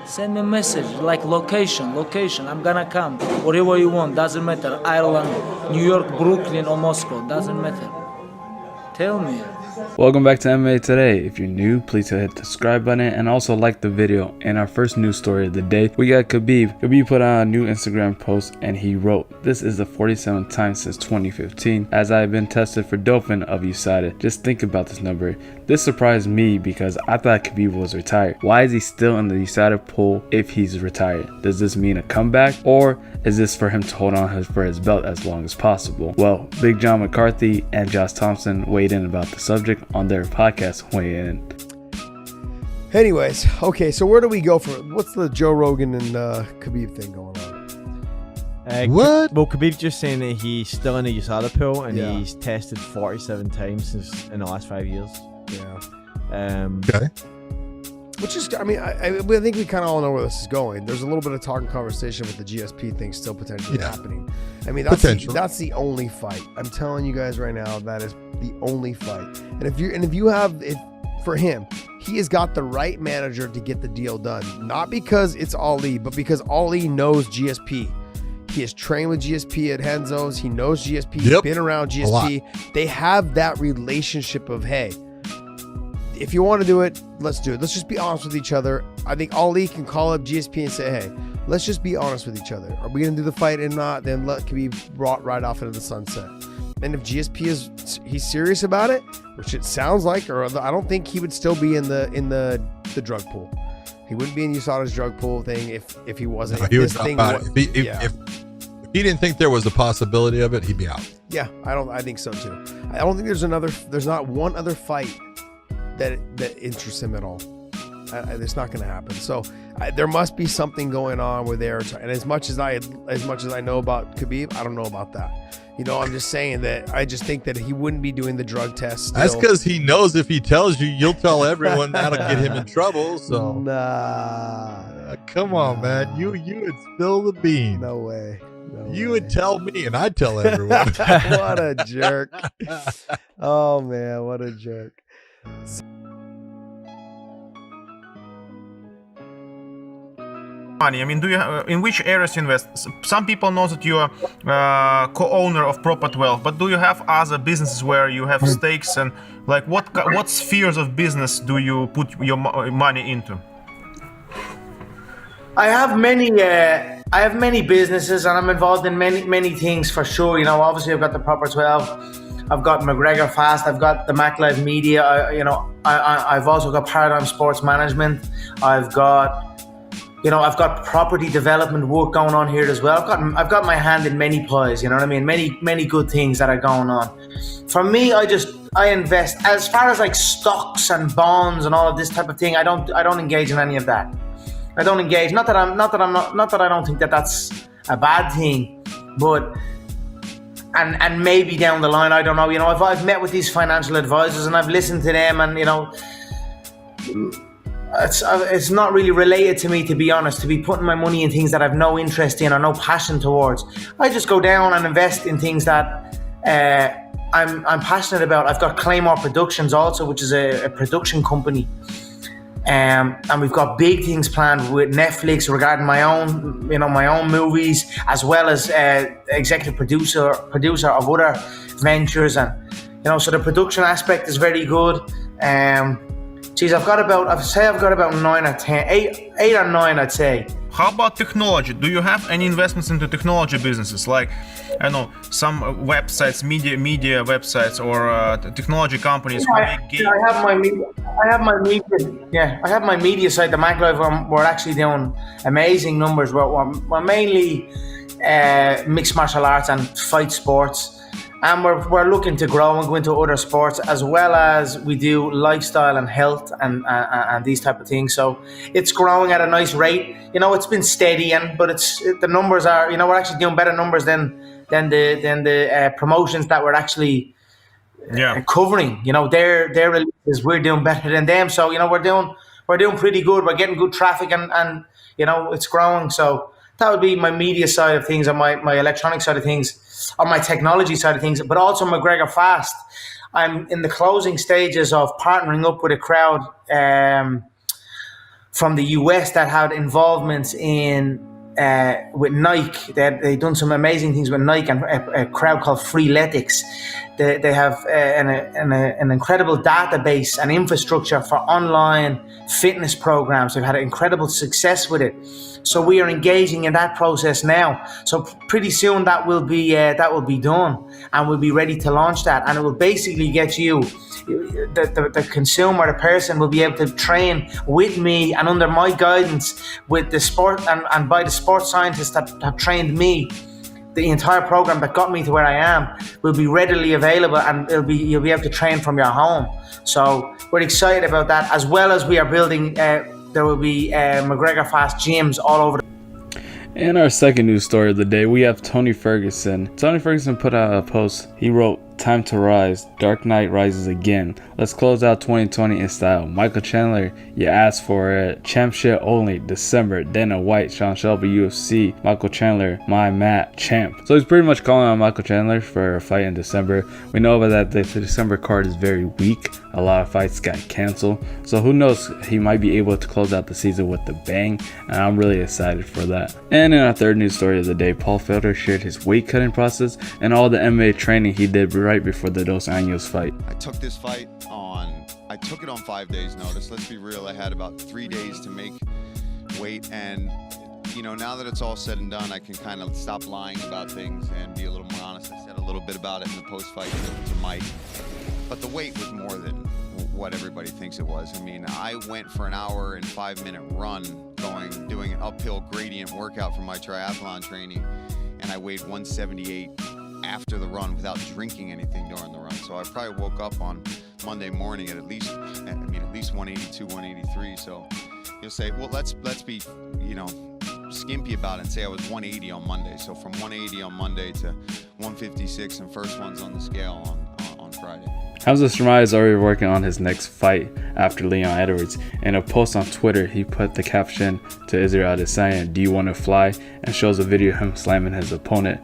Send me a message, like location. I'm gonna come. Whatever you want, doesn't matter. Ireland, New York, Brooklyn, or Moscow, doesn't matter. Tell me. Welcome back to MMA Today. If you're new, please hit the subscribe button and also like the video. And our first news story of the day, we got Khabib. Khabib put out a new Instagram post and he wrote, "This is the 47th time since 2015 as I have been tested for doping of USADA. Just think about this number. This surprised me because I thought Khabib was retired. Why is he still in the USADA pool if he's retired? Does this mean a comeback, or is this for him to hold on for his belt as long as possible?" Well, Big John McCarthy and Josh Thompson weighed in about the subject on their podcast Weigh In. Anyways, okay, so where do we go from? What's the Joe Rogan and Khabib thing going on? What? Well, Khabib just saying that he's still in the USADA pool and he's tested 47 times in the last 5 years. Yeah. Okay. Which is, I mean, I think we kind of all know where this is going. There's a little bit of talk and conversation with the GSP thing still potentially happening. I mean, that's the only fight. I'm telling you guys right now, that is the only fight. And if you have it for him, he has got the right manager to get the deal done. Not because it's Ali, but because Ali knows GSP. He has trained with GSP at Henzo's. He knows GSP. He's been around GSP. They have that relationship of, hey, if you want to do it, let's do it. Let's just be honest with each other. I think Ali can call up GSP and say, hey, let's just be honest with each other. Are we going to do the fight and not? Then let Khabib brought right off into the sunset. And if GSP he's serious about it, which it sounds like, or I don't think he would still be in the drug pool. He wouldn't be in USADA's drug pool thing if he wasn't. No, he would drop out. If he didn't think there was a possibility of it, he'd be out. Yeah, I think so too. I don't think there's not one other fight that interests him at all. It's not going to happen. So there must be something going on where they're and as much as I know about Khabib, I don't know about that. You know, I'm just saying that I just think that he wouldn't be doing the drug test still. That's because he knows if he tells you, you'll tell everyone that'll get him in trouble. So come on, man. You would spill the beans. No way. You would tell me, and I'd tell everyone. What a jerk. Oh man, what a jerk. Money. I mean, do you in which areas you invest? Some people know that you are co-owner of Proper 12, but do you have other businesses where you have stakes, and like what spheres of business do you put your money into? I have many businesses, and I'm involved in many things for sure. You know, obviously I've got the Proper 12, I've got McGregor Fast, I've got the Mac Live Media. I've also got Paradigm Sports Management. I've got property development work going on here as well. I've got my hand in many pies. You know what I mean? Many good things that are going on. For me, I invest as far as like stocks and bonds and all of this type of thing. I don't engage in any of that. I don't engage. Not that I don't think that that's a bad thing, but and maybe down the line, I don't know. You know, if I've met with these financial advisors and I've listened to them, and you know, it's not really related to me, to be honest, to be putting my money in things that I've no interest in or no passion towards. I just go down and invest in things that I'm passionate about. I've got Claymore Productions also, which is a production company. And we've got big things planned with Netflix regarding my own movies, as well as executive producer of other ventures, and you know, so the production aspect is very good. I've got about 9 or 10, 8 or 9, I'd say. How about technology? Do you have any investments into technology businesses, like I know some websites, media websites, or technology companies? I have my media site, the MacLive. We're actually doing amazing numbers. We're mainly mixed martial arts and fight sports. And we're looking to grow and go into other sports, as well as we do lifestyle and health and these type of things. So it's growing at a nice rate. You know, it's been steady, but the numbers are. You know, we're actually doing better numbers than the promotions that we're actually covering. You know, their releases, we're doing better than them. So you know, we're doing pretty good. We're getting good traffic, and you know, it's growing. So that would be my media side of things, and my electronic side of things, on my technology side of things, but also McGregor Fast. I'm in the closing stages of partnering up with a crowd from the US that had involvements in with Nike. They've done some amazing things with Nike and a crowd called Freeletics. They have an incredible database and infrastructure for online fitness programs. They've had incredible success with it. So we are engaging in that process now. So pretty soon that will be done, and we'll be ready to launch that. And it will basically get you, the consumer, the person, will be able to train with me and under my guidance with the sport and by the sports scientists that have trained me. The entire program that got me to where I am will be readily available, and you'll be able to train from your home. So we're excited about that, as well as we are building. There will be McGregor Fast gyms all over. In our second news story of the day, we have Tony Ferguson. Tony Ferguson put out a post. He wrote, "Time to rise. Dark Knight rises again. Let's close out 2020 in style. Michael Chandler, you asked for it. Championship only, December. Dana White, Sean Shelby, UFC. Michael Chandler, my Matt, champ." So he's pretty much calling on Michael Chandler for a fight in December. We know about that the December card is very weak. A lot of fights got canceled. So who knows, he might be able to close out the season with a bang. And I'm really excited for that. And in our third news story of the day, Paul Felder shared his weight cutting process and all the MMA training he did right before the Dos Anjos fight. I took this fight I took it on 5 days notice. Let's be real, I had about 3 days to make weight, and you know, now that it's all said and done, I can kind of stop lying about things and be a little more honest. I said a little bit about it in the post-fight to Mike, but the weight was more than what everybody thinks it was. I mean, I went for an hour and 5-minute run doing an uphill gradient workout for my triathlon training, and I weighed 178 after the run without drinking anything during the run. So I probably woke up on Monday morning at least 182, 183. So you'll say, well, let's be, you know, skimpy about it and say I was 180 on Monday. So from 180 on Monday to 156, and first one's on the scale on Friday. Khamzat Chimaev is already working on his next fight after Leon Edwards. In a post on Twitter, he put the caption to Israel Adesanya, "Do you want to fly?" and shows a video of him slamming his opponent.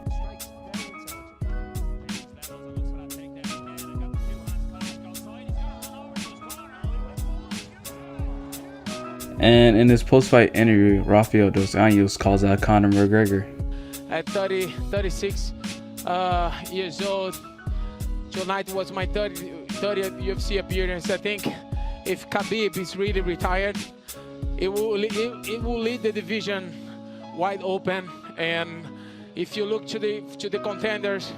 And in his post-fight interview, Rafael Dos Anjos calls out Conor McGregor. At 36 years old, tonight was my 30th UFC appearance. I think if Khabib is really retired, it will lead the division wide open. And if you look to the contenders,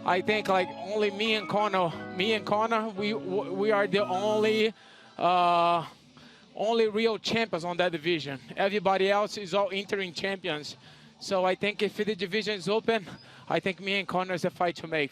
I think like only me and Conor, we are the only real champions on that division. Everybody else is all interim champions. So I think if the division is open, I think me and Conor is a fight to make.